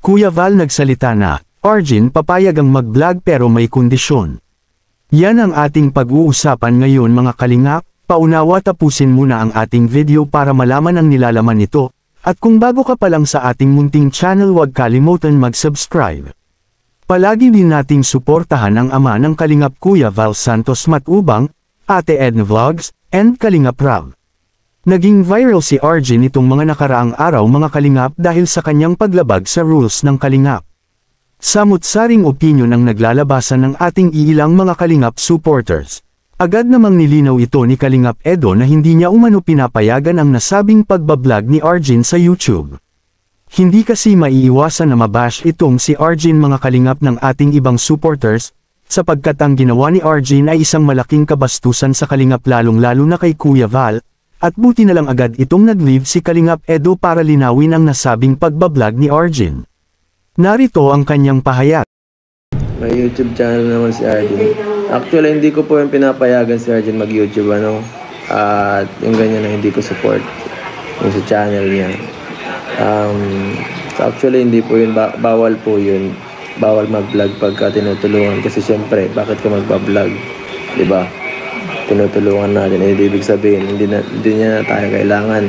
Kuya Val nagsalita na, Arjen papayag ang mag-vlog pero may kondisyon. Yan ang ating pag-uusapan ngayon mga kalingap, paunawa tapusin muna ang ating video para malaman ang nilalaman nito, at kung bago ka pa lang sa ating munting channel huwag kalimutan mag-subscribe. Palagi din nating suportahan ang ama ng Kalingap Kuya Val Santos Matubang, Ate Edna Vlogs, and Kalingap Rob. Naging viral si Arjen itong mga nakaraang araw mga kalingap dahil sa kanyang paglabag sa rules ng kalingap. Samut-saring opinyon ang naglalabasan ng ating iilang mga kalingap supporters. Agad namang nilinaw ito ni Kalingap Edo na hindi niya umano pinapayagan ang nasabing pagbablog ni Arjen sa YouTube. Hindi kasi maiiwasan na mabash itong si Arjen mga kalingap ng ating ibang supporters, sapagkat ang ginawa ni Arjen ay isang malaking kabastusan sa kalingap lalong-lalo na kay Kuya Val, at buti na lang agad itong nag-leave si Kalingap Edo para linawin ang nasabing pagbablog ni Arjen. Narito ang kanyang pahayag. May YouTube channel naman si Arjen. Actually, hindi ko po yung pinapayagan si Arjen mag-YouTube, at yung ganyan na hindi ko support yung sa channel niya. So actually, hindi po yun, bawal po yun. Bawal mag-vlog pagka tinutulungan. Kasi syempre, bakit ka mag-vlog? Diba? Tinutulungan natin. Ibig sabihin, hindi niya na tayo kailangan.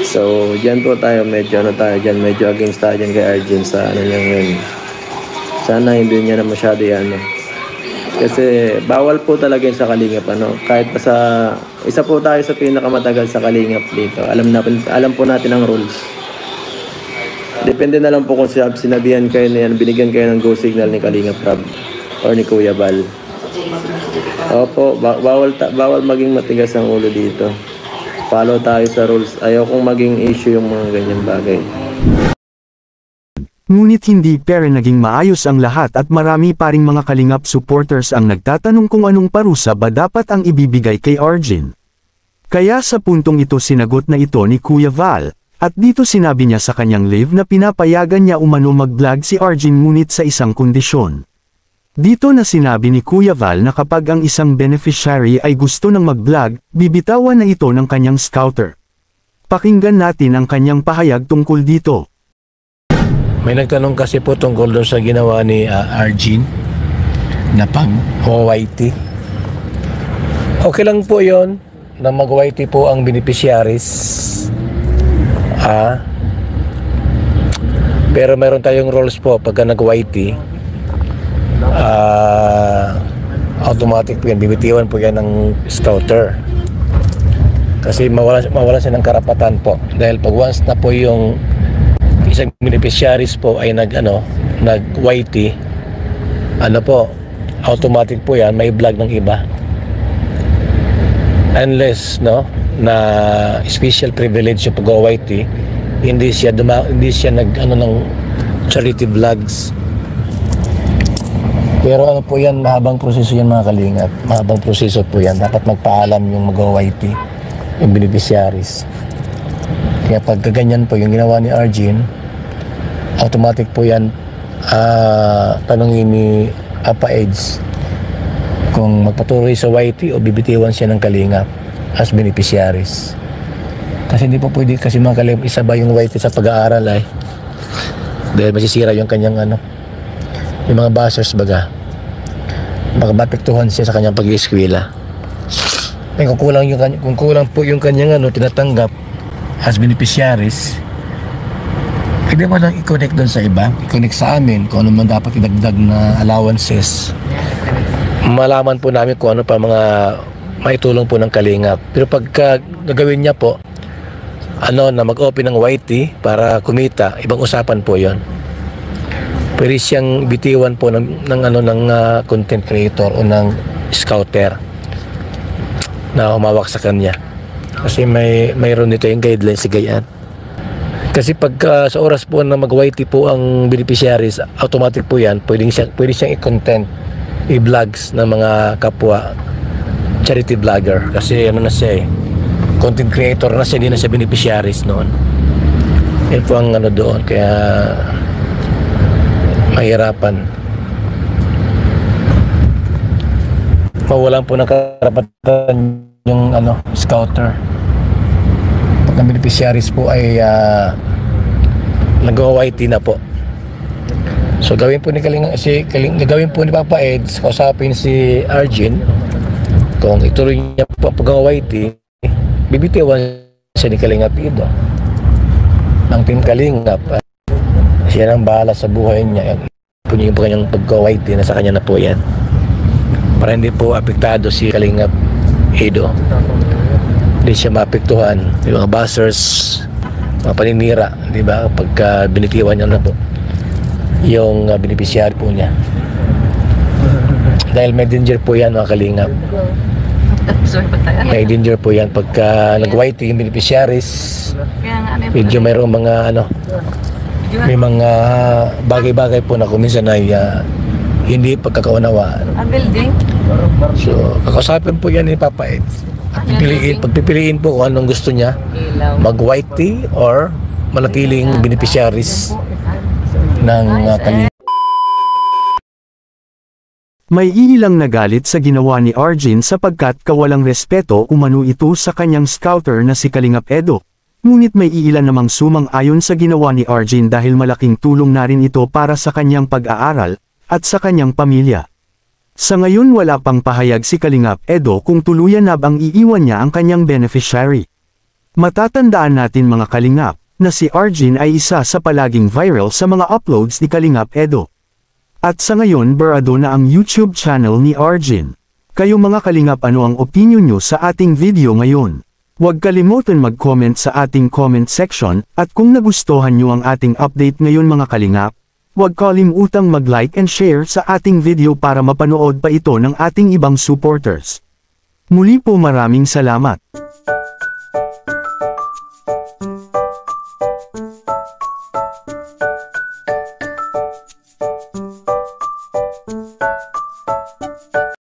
So, dyan po tayo, medyo medyo against tayo dyan kay Arjen sa niya ngayon. Sana hindi niya na masyado yan, Kasi bawal po talaga yun sa kalingap, Kahit pa sa, isa po tayo sa pinakamatagal sa kalingap dito. Alam po natin ang rules. Depende na lang po kung sinabihan kayo na yan, binigyan kayo ng go signal ni Kalingap Rob or ni Kuya Val. Opo, bawal maging matigas ang ulo dito. Follow tayo sa rules. Ayaw kong maging issue yung mga ganyang bagay. Ngunit hindi pero naging maayos ang lahat at marami pa ring mga kalingap supporters ang nagtatanong kung anong parusa ba dapat ang ibibigay kay Arjen. Kaya sa puntong ito sinagot na ito ni Kuya Val, at dito sinabi niya sa kanyang live na pinapayagan niya umano mag-vlog si Arjen ngunit sa isang kondisyon. Dito na sinabi ni Kuya Val na kapag ang isang beneficiary ay gusto ng mag-vlog, bibitawan na ito ng kanyang scouter. Pakinggan natin ang kanyang pahayag tungkol dito. May nagtanong kasi po tungkol doon sa ginawa ni Arjen na pag-OYT. Okay lang po yon na mag-OYT po ang beneficiaries. Pero meron tayong rules po pagka nag-OYT. Automatic po yan, bibitiwan po yan ng scouter. Kasi mawala siya ng karapatan po. Dahil pag once na po yung isang beneficiaries po ay nag-YT, automatic po yan, may vlog ng iba. Unless, na special privilege yung pag-YT, hindi siya ng charity vlogs. Pero po yan, mahabang proseso yan mga kalingap. Mahabang proseso po yan. Dapat magpaalam yung mag-YT, yung beneficiaries. Kaya pagka ganyan po yung ginawa ni Arjen, automatic po yan, tanongin ni Apa Eds kung magpatuloy sa YT o bibitiwan siya ng kalingap as beneficiaries. Kasi hindi po pwede kasi mga kalingap isabay yung YT sa pag-aaral dahil masisira yung kanyang yung mga bashers baka mapektuhan siya sa kanyang pag-ieskwela. Kung kulang po yung kanyang tinatanggap as beneficiaries, pwede mo lang i-connect doon sa iba, i-connect sa amin kung ano man dapat idagdag na allowances. Malaman po namin kung ano pa mga maitulong po ng kalingap. Pero pagka gagawin niya po, na mag-open ng YT para kumita, ibang usapan po yon. Pwede siyang bitiwan po ng content creator o ng scouter na humawak sa kanya. Kasi mayroon dito yung guidelines si Gayan. Kasi pagka sa oras po na mag-YT po ang beneficiaries, automatic po yan, pwede siyang i-content, i-vlogs ng mga kapwa charity vlogger. Kasi na siya content creator na siya, hindi na siya beneficiaries noon. Yan po ang doon, kaya mahirapan. Mawalan po ng karapatan yung scouter. Pag ang beneficiaries po ay nag-OYT na po. So gawin po ni gawin po ni Papa Eds, kausapin si Arjun kung ituloy niya po ang pag-OYT, bibitiwan siya ni Kalingap Edo ng Team Kalingap. Siya nang bahala sa buhay niya. Po niya yung kanyang pag-OYT, nasa kanya na po yan, para hindi po apektado si Kalingap Edo, hindi siya maapektuhan yung mga buzzers, mga paninira, di ba, pagka binitiwan niya na po yung beneficiary po niya. Dahil may danger po yan, mga Kalingap. May danger po yan pagka nag-YT yung beneficiaries. Medyo mayroong mga may mga bagay-bagay po na kuminsan ay hindi pagkakaunawaan. So kakausapin po yan ni Papa Ed. Pagpipiliin po kung anong gusto niya, mag-YT or manatiling beneficiaries ng Kalingap. May iilang nagalit sa ginawa ni Arjun sapagkat kawalang respeto umano ito sa kanyang scouter na si Kalingap Edo. Ngunit may iilan namang sumang-ayon sa ginawa ni Arjun dahil malaking tulong na rin ito para sa kanyang pag-aaral at sa kanyang pamilya. Sa ngayon wala pang pahayag si Kalingap Edo kung tuluyan na bang iiwan niya ang kanyang beneficiary. Matatandaan natin mga Kalingap na si Arjun ay isa sa palaging viral sa mga uploads ni Kalingap Edo. At sa ngayon barado na ang YouTube channel ni Arjun. Kayo mga Kalingap, ano ang opinion nyo sa ating video ngayon? Huwag kalimutan mag-comment sa ating comment section at kung nagustuhan nyo ang ating update ngayon mga Kalingap, huwag kalimutang mag-like and share sa ating video para mapanood pa ito ng ating ibang supporters. Muli po maraming salamat.